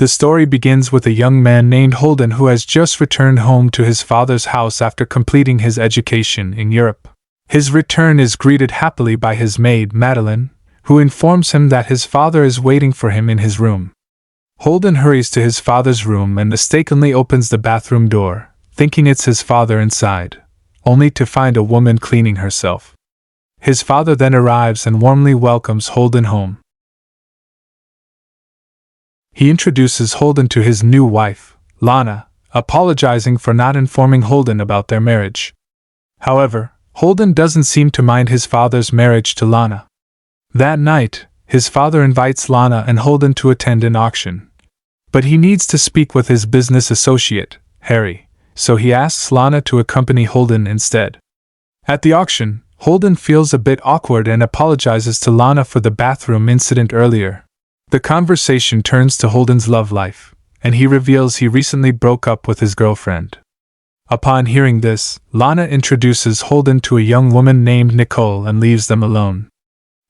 The story begins with a young man named Holden who has just returned home to his father's house after completing his education in Europe. His return is greeted happily by his maid, Madeline, who informs him that his father is waiting for him in his room. Holden hurries to his father's room and mistakenly opens the bathroom door, thinking it's his father inside, only to find a woman cleaning herself. His father then arrives and warmly welcomes Holden home. He introduces Holden to his new wife, Lana, apologizing for not informing Holden about their marriage. However, Holden doesn't seem to mind his father's marriage to Lana. That night, his father invites Lana and Holden to attend an auction. But he needs to speak with his business associate, Harry, so he asks Lana to accompany Holden instead. At the auction, Holden feels a bit awkward and apologizes to Lana for the bathroom incident earlier. The conversation turns to Holden's love life, and he reveals he recently broke up with his girlfriend. Upon hearing this, Lana introduces Holden to a young woman named Nicole and leaves them alone.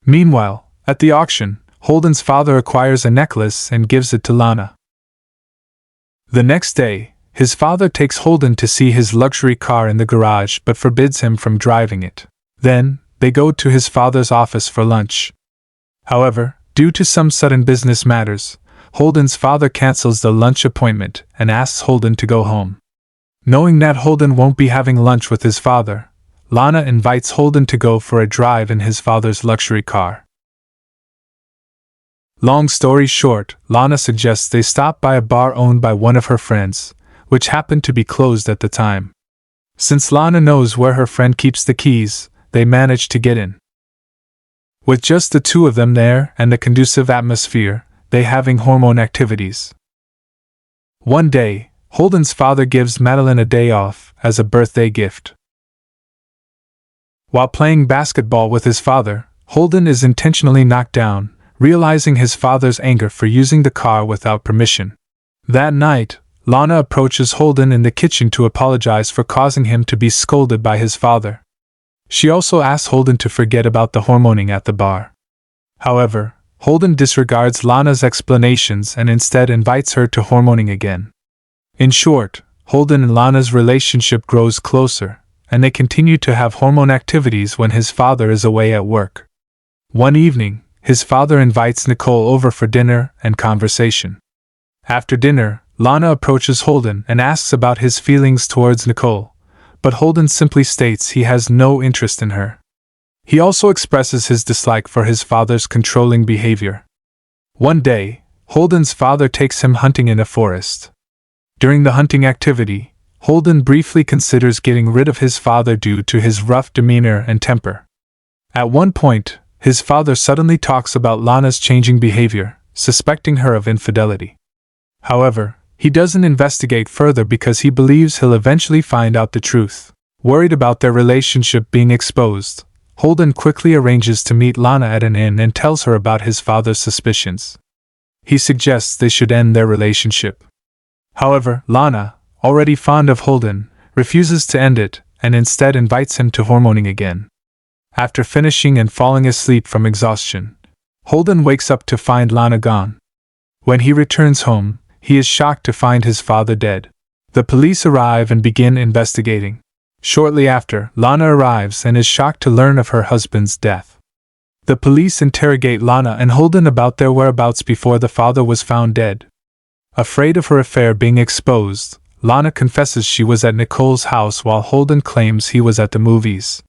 Meanwhile, at the auction, Holden's father acquires a necklace and gives it to Lana. The next day, his father takes Holden to see his luxury car in the garage but forbids him from driving it. Then, they go to his father's office for lunch. However, due to some sudden business matters, Holden's father cancels the lunch appointment and asks Holden to go home. Knowing that Holden won't be having lunch with his father, Lana invites Holden to go for a drive in his father's luxury car. Long story short, Lana suggests they stop by a bar owned by one of her friends, which happened to be closed at the time. Since Lana knows where her friend keeps the keys, they manage to get in. With just the two of them there and the conducive atmosphere, they having hormone activities. One day, Holden's father gives Madeline a day off as a birthday gift. While playing basketball with his father, Holden is intentionally knocked down, realizing his father's anger for using the car without permission. That night, Lana approaches Holden in the kitchen to apologize for causing him to be scolded by his father. She also asks Holden to forget about the hormoning at the bar. However, Holden disregards Lana's explanations and instead invites her to hormoning again. In short, Holden and Lana's relationship grows closer, and they continue to have hormone activities when his father is away at work. One evening, his father invites Nicole over for dinner and conversation. After dinner, Lana approaches Holden and asks about his feelings towards Nicole, but Holden simply states he has no interest in her. He also expresses his dislike for his father's controlling behavior. One day, Holden's father takes him hunting in a forest. During the hunting activity, Holden briefly considers getting rid of his father due to his rough demeanor and temper. At one point, his father suddenly talks about Lana's changing behavior, suspecting her of infidelity. However, he doesn't investigate further because he believes he'll eventually find out the truth. Worried about their relationship being exposed, Holden quickly arranges to meet Lana at an inn and tells her about his father's suspicions. He suggests they should end their relationship. However, Lana, already fond of Holden, refuses to end it and instead invites him to hormoning again. After finishing and falling asleep from exhaustion, Holden wakes up to find Lana gone. When he returns home, he is shocked to find his father dead. The police arrive and begin investigating. Shortly after, Lana arrives and is shocked to learn of her husband's death. The police interrogate Lana and Holden about their whereabouts before the father was found dead. Afraid of her affair being exposed, Lana confesses she was at Nicole's house while Holden claims he was at the movies.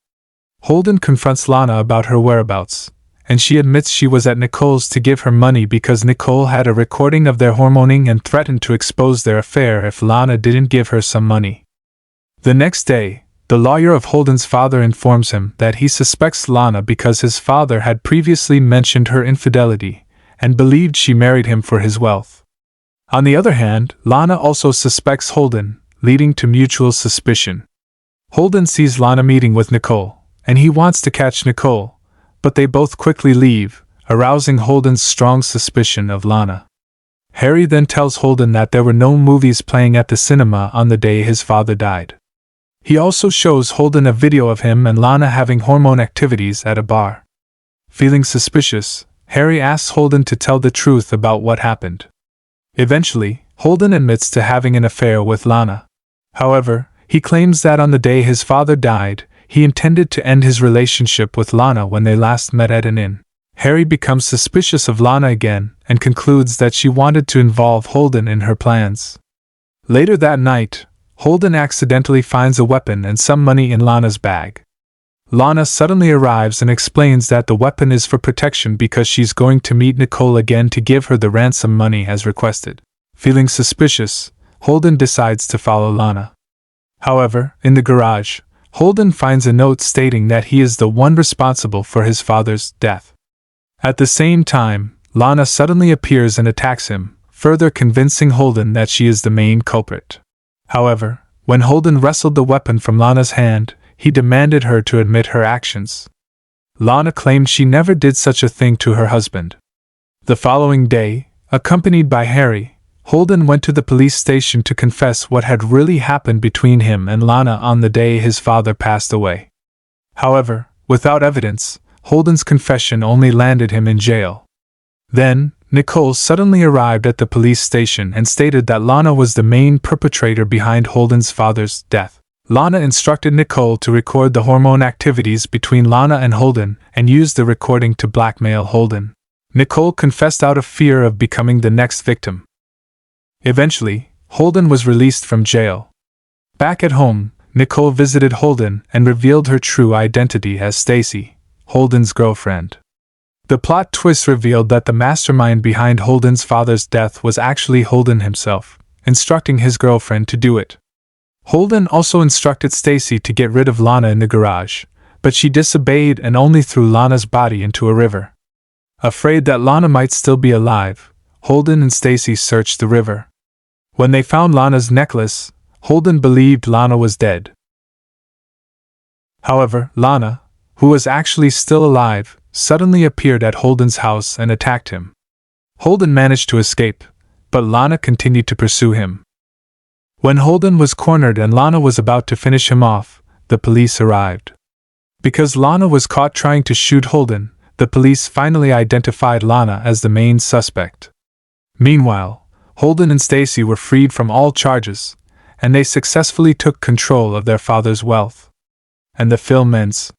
Holden confronts Lana about her whereabouts, and she admits she was at Nicole's to give her money because Nicole had a recording of their hormoning and threatened to expose their affair if Lana didn't give her some money. The next day, the lawyer of Holden's father informs him that he suspects Lana because his father had previously mentioned her infidelity and believed she married him for his wealth. On the other hand, Lana also suspects Holden, leading to mutual suspicion. Holden sees Lana meeting with Nicole, and he wants to catch Nicole, but they both quickly leave, arousing Holden's strong suspicion of Lana. Harry then tells Holden that there were no movies playing at the cinema on the day his father died. He also shows Holden a video of him and Lana having hormone activities at a bar. Feeling suspicious, Harry asks Holden to tell the truth about what happened. Eventually, Holden admits to having an affair with Lana. However, he claims that on the day his father died, he intended to end his relationship with Lana when they last met at an inn. Harry becomes suspicious of Lana again and concludes that she wanted to involve Holden in her plans. Later that night, Holden accidentally finds a weapon and some money in Lana's bag. Lana suddenly arrives and explains that the weapon is for protection because she's going to meet Nicole again to give her the ransom money as requested. Feeling suspicious, Holden decides to follow Lana. However, in the garage, Holden finds a note stating that he is the one responsible for his father's death. At the same time, Lana suddenly appears and attacks him, further convincing Holden that she is the main culprit. However, when Holden wrestled the weapon from Lana's hand, he demanded her to admit her actions. Lana claimed she never did such a thing to her husband. The following day, accompanied by Harry, Holden went to the police station to confess what had really happened between him and Lana on the day his father passed away. However, without evidence, Holden's confession only landed him in jail. Then, Nicole suddenly arrived at the police station and stated that Lana was the main perpetrator behind Holden's father's death. Lana instructed Nicole to record the hormone activities between Lana and Holden and used the recording to blackmail Holden. Nicole confessed out of fear of becoming the next victim. Eventually, Holden was released from jail. Back at home, Nicole visited Holden and revealed her true identity as Stacy, Holden's girlfriend. The plot twist revealed that the mastermind behind Holden's father's death was actually Holden himself, instructing his girlfriend to do it. Holden also instructed Stacy to get rid of Lana in the garage, but she disobeyed and only threw Lana's body into a river. Afraid that Lana might still be alive, Holden and Stacy searched the river. When they found Lana's necklace, Holden believed Lana was dead. However, Lana, who was actually still alive, suddenly appeared at Holden's house and attacked him. Holden managed to escape, but Lana continued to pursue him. When Holden was cornered and Lana was about to finish him off, the police arrived. Because Lana was caught trying to shoot Holden, the police finally identified Lana as the main suspect. Meanwhile, Holden and Stacy were freed from all charges, and they successfully took control of their father's wealth. And the film ends.